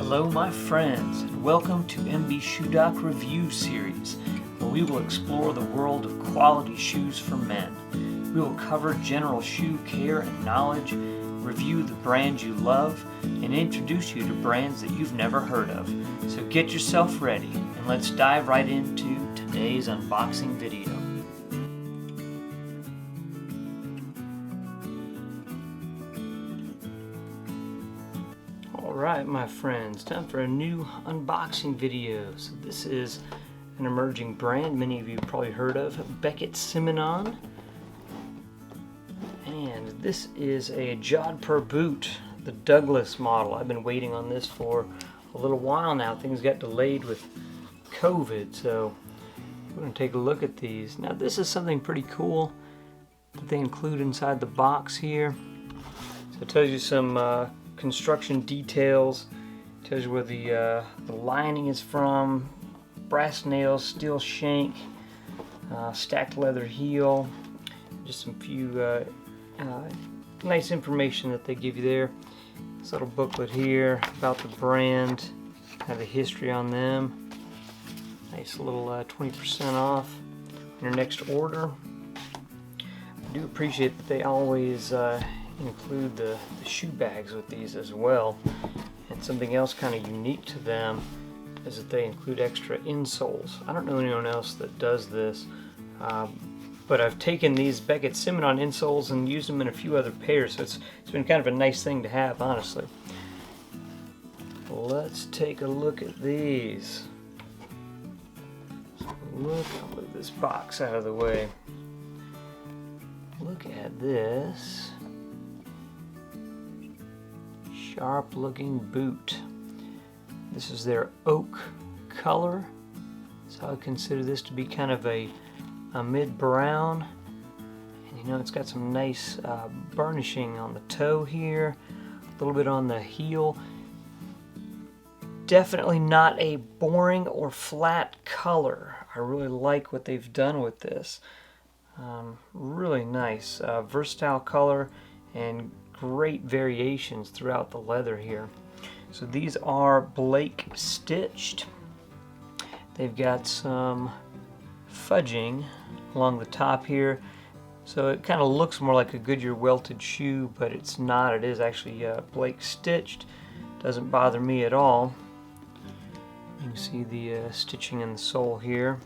Hello my friends, and welcome to MB Shoe Doc Review Series, where we will explore the world of quality shoes for men. We will cover general shoe care and knowledge, review the brands you love, and introduce you to brands that you've never heard of. So get yourself ready, and let's dive right into today's unboxing video. Alright my friends, time for a new unboxing video. So this is an emerging brand many of you probably heard of, Beckett Simonon. And this is a Jodhpur boot, the Douglas model. I've been waiting on this for a little while now. Things got delayed with COVID, so we're going to take a look at these. Now this is something pretty cool that they include inside the box here. So it tells you some construction details, tells you where the lining is from, brass nails, steel shank, stacked leather heel, just some few nice information that they give you there. This little booklet here about the brand, have the history on them. Nice little 20% off your next order. I do appreciate that they always include the shoe bags with these as well. And something else kind of unique to them is that they include extra insoles. I don't know anyone else that does this, but I've taken these Beckett Simonon insoles and used them in a few other pairs, so it's been kind of a nice thing to have, honestly. Let's take a look at these. So I'll move this box out of the way. Look at this sharp looking boot. This is their oak color, so I would consider this to be kind of a mid-brown. And you know, it's got some nice burnishing on the toe here, a little bit on the heel. Definitely not a boring or flat color. I really like what they've done with this. Really nice, versatile color and great variations throughout the leather here. So these are Blake stitched. They've got some fudging along the top here, so it kind of looks more like a Goodyear welted shoe, but it's not. It is actually Blake stitched. Doesn't bother me at all. You can see the stitching in the sole here.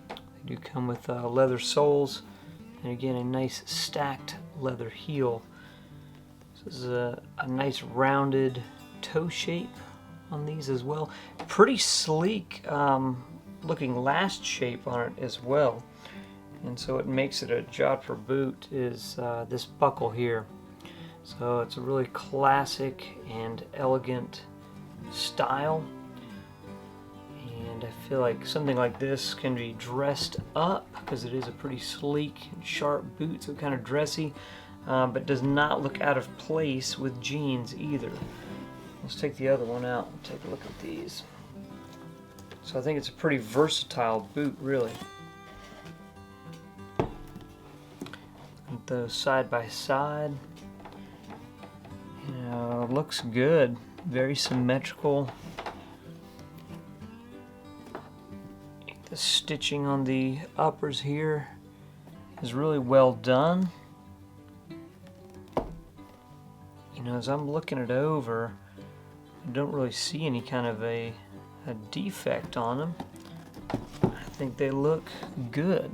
They do come with leather soles, and again a nice stacked leather heel. This is a nice rounded toe shape on these as well. Pretty sleek looking last shape on it as well. And so what makes it a Jodhpur boot is this buckle here. So it's a really classic and elegant style. And I feel like something like this can be dressed up because it is a pretty sleek and sharp boot, so kind of dressy, but does not look out of place with jeans either. Let's take the other one out and take a look at these. So I think it's a pretty versatile boot, really. Put those side by side. You know, looks good. Very symmetrical. The stitching on the uppers here is really well done. You know, as I'm looking it over, I don't really see any kind of a defect on them. I think they look good.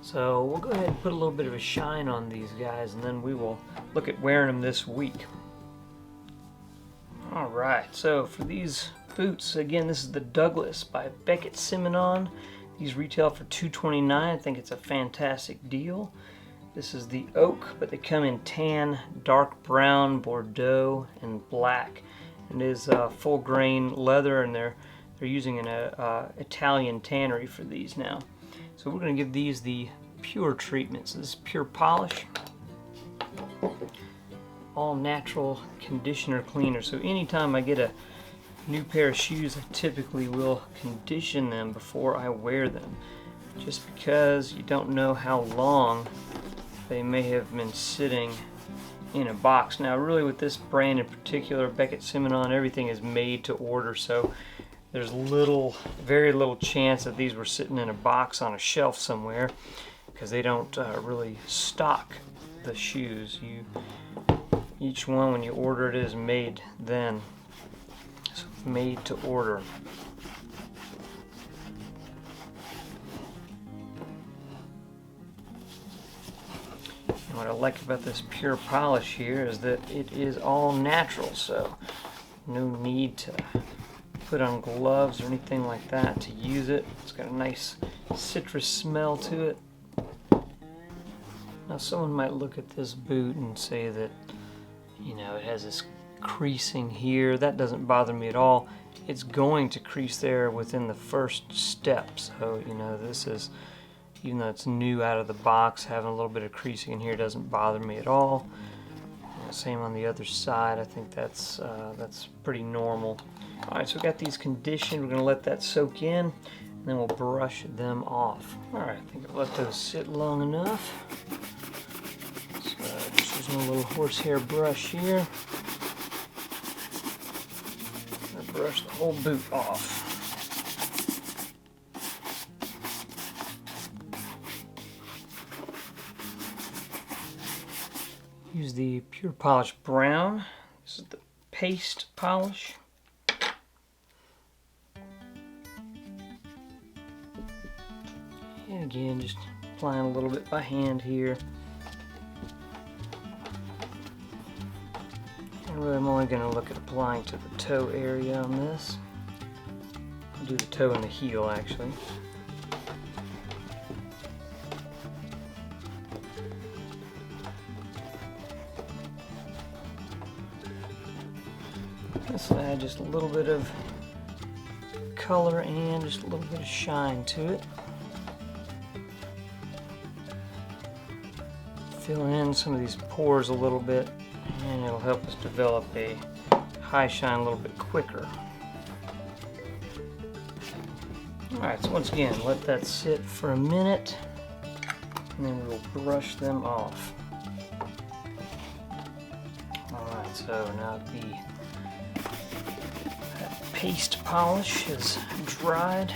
So we'll go ahead and put a little bit of a shine on these guys, and then we will look at wearing them this week. Alright, so for these boots, again, this is the Douglas by Beckett Simonon. These retail for $229. I think it's a fantastic deal. This is the oak, but they come in tan, dark brown, Bordeaux, and black. And it is full grain leather, and they're using an Italian tannery for these now. So we're going to give these the pure treatment. So this is pure polish, all natural conditioner cleaner. So anytime I get a new pair of shoes, I typically will condition them before I wear them, just because you don't know how long they may have been sitting in a box. Now really with this brand in particular, Beckett Simonon, everything is made to order, so there's very little chance that these were sitting in a box on a shelf somewhere, because they don't really stock the shoes. Each one, when you order it, is made then. So made to order. And what I like about this pure polish here is that it is all natural, so no need to put on gloves or anything like that to use it. It's got a nice citrus smell to it. Now someone might look at this boot and say that, you know, it has this creasing here. That doesn't bother me at all. It's going to crease there within the first step, so you know, this is, even though it's new out of the box, having a little bit of creasing in here doesn't bother me at all. Same on the other side. I think that's pretty normal. Alright, so we got these conditioned. We're going to let that soak in, and then we'll brush them off. Alright, I think I've let those sit long enough. So just using a little horsehair brush here. I'm going to brush the whole boot off. Use the Pure Polish Brown. This is the paste polish. And again, just applying a little bit by hand here. And really I'm only going to look at applying to the toe area on this. I'll do the toe and the heel actually. This will add just a little bit of color and just a little bit of shine to it. Fill in some of these pores a little bit, and it'll help us develop a high shine a little bit quicker. Alright, so once again, let that sit for a minute, and then we'll brush them off. Alright, so now that paste polish is dried.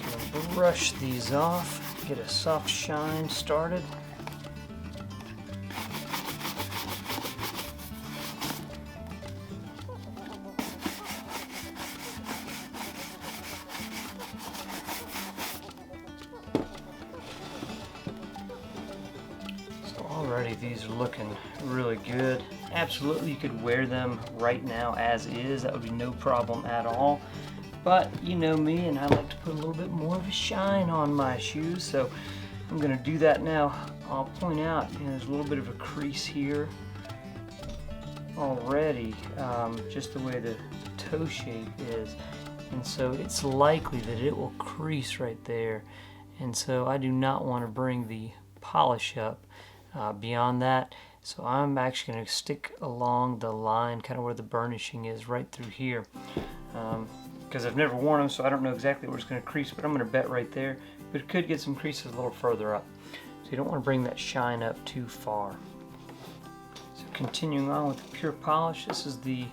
I'm going to brush these off, get a soft shine started. Already these are looking really good. Absolutely, you could wear them right now as is. That would be no problem at all. But you know me, and I like to put a little bit more of a shine on my shoes, so I'm going to do that now. I'll point out, you know, there's a little bit of a crease here already, just the way the toe shape is, and so it's likely that it will crease right there, and so I do not want to bring the polish up beyond that. So I'm actually going to stick along the line, kind of where the burnishing is, right through here. Because I've never worn them, so I don't know exactly where it's going to crease, but I'm going to bet right there. But it could get some creases a little further up. So you don't want to bring that shine up too far. So continuing on with the Pure Polish, this is the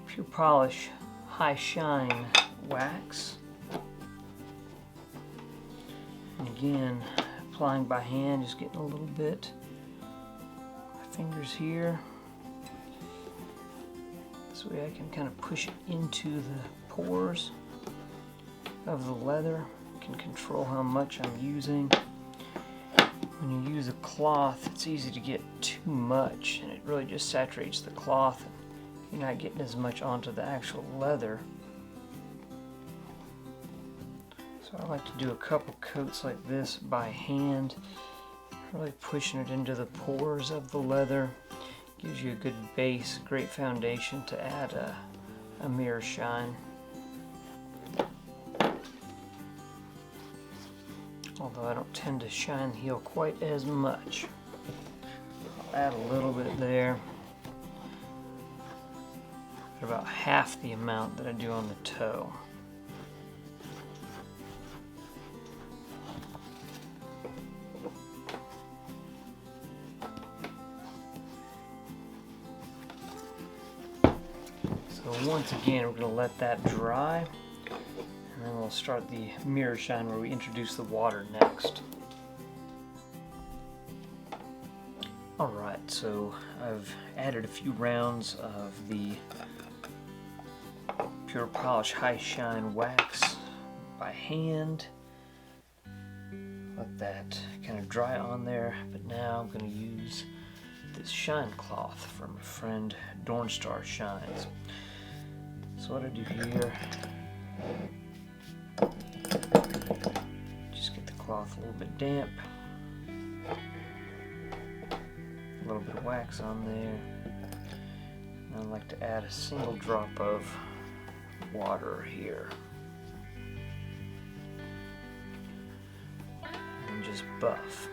Pure Polish High Shine Wax. And again, applying by hand, just getting a little bit. Fingers here. This way I can kind of push it into the pores of the leather. I can control how much I'm using. When you use a cloth, it's easy to get too much, and it really just saturates the cloth. You're not getting as much onto the actual leather. So I like to do a couple coats like this by hand. Really pushing it into the pores of the leather. Gives you a good base, great foundation to add a mirror shine. Although I don't tend to shine the heel quite as much. I'll add a little bit there. About half the amount that I do on the toe. So once again, we're going to let that dry, and then we'll start the mirror shine where we introduce the water next. Alright, so I've added a few rounds of the Pure Polish High Shine wax by hand. Let that kind of dry on there, but now I'm going to use this shine cloth from my friend Dornstar Shines. So what I do here, just get the cloth a little bit damp, a little bit of wax on there, and I like to add a single drop of water here, and just buff.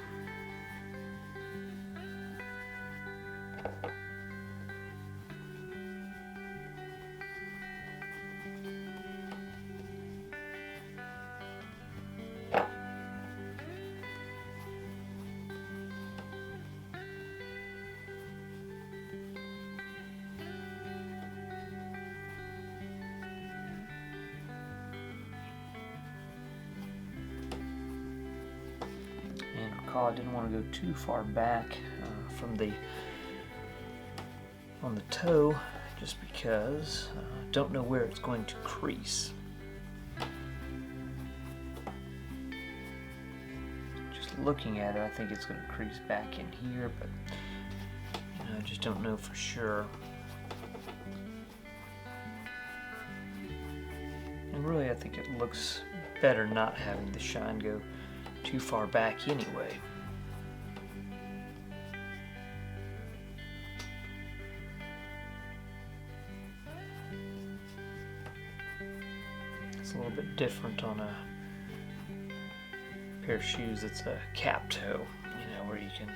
I didn't want to go too far back from on the toe, just because I don't know where it's going to crease. Just looking at it, I think it's going to crease back in here, but I just don't know for sure. And really, I think it looks better not having the shine go too far back anyway. It's a little bit different on a pair of shoes that's a cap toe, where you can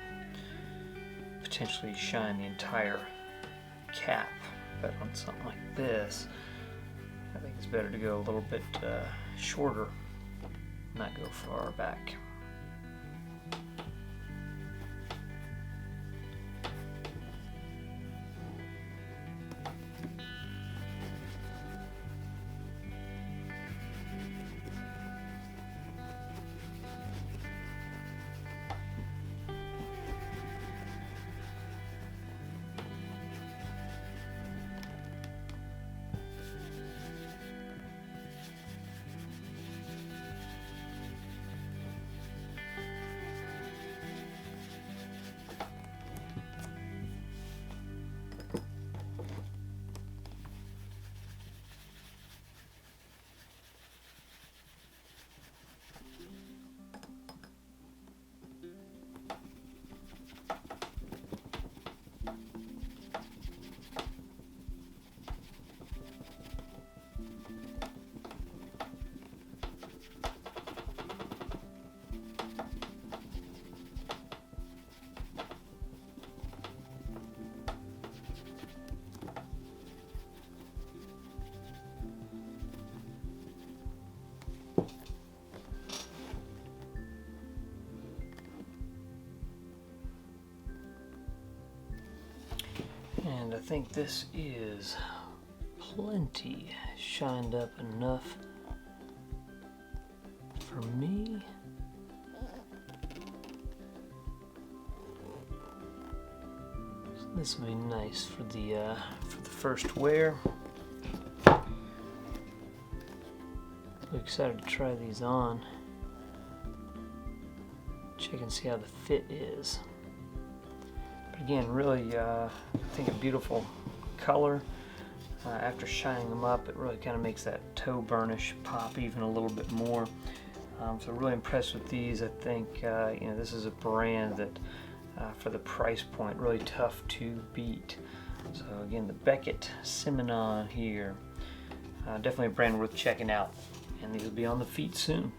potentially shine the entire cap. But on something like this, I think it's better to go a little bit shorter, not go far back. And I think this is plenty shined up enough for me. So this will be nice for the first wear. So excited to try these on. Check and see how the fit is. Again, really, I think a beautiful color. After shining them up, it really kind of makes that toe burnish pop even a little bit more. So really impressed with these. I think this is a brand that, for the price point, really tough to beat. So again, the Beckett Simonon here, definitely a brand worth checking out. And these will be on the feet soon.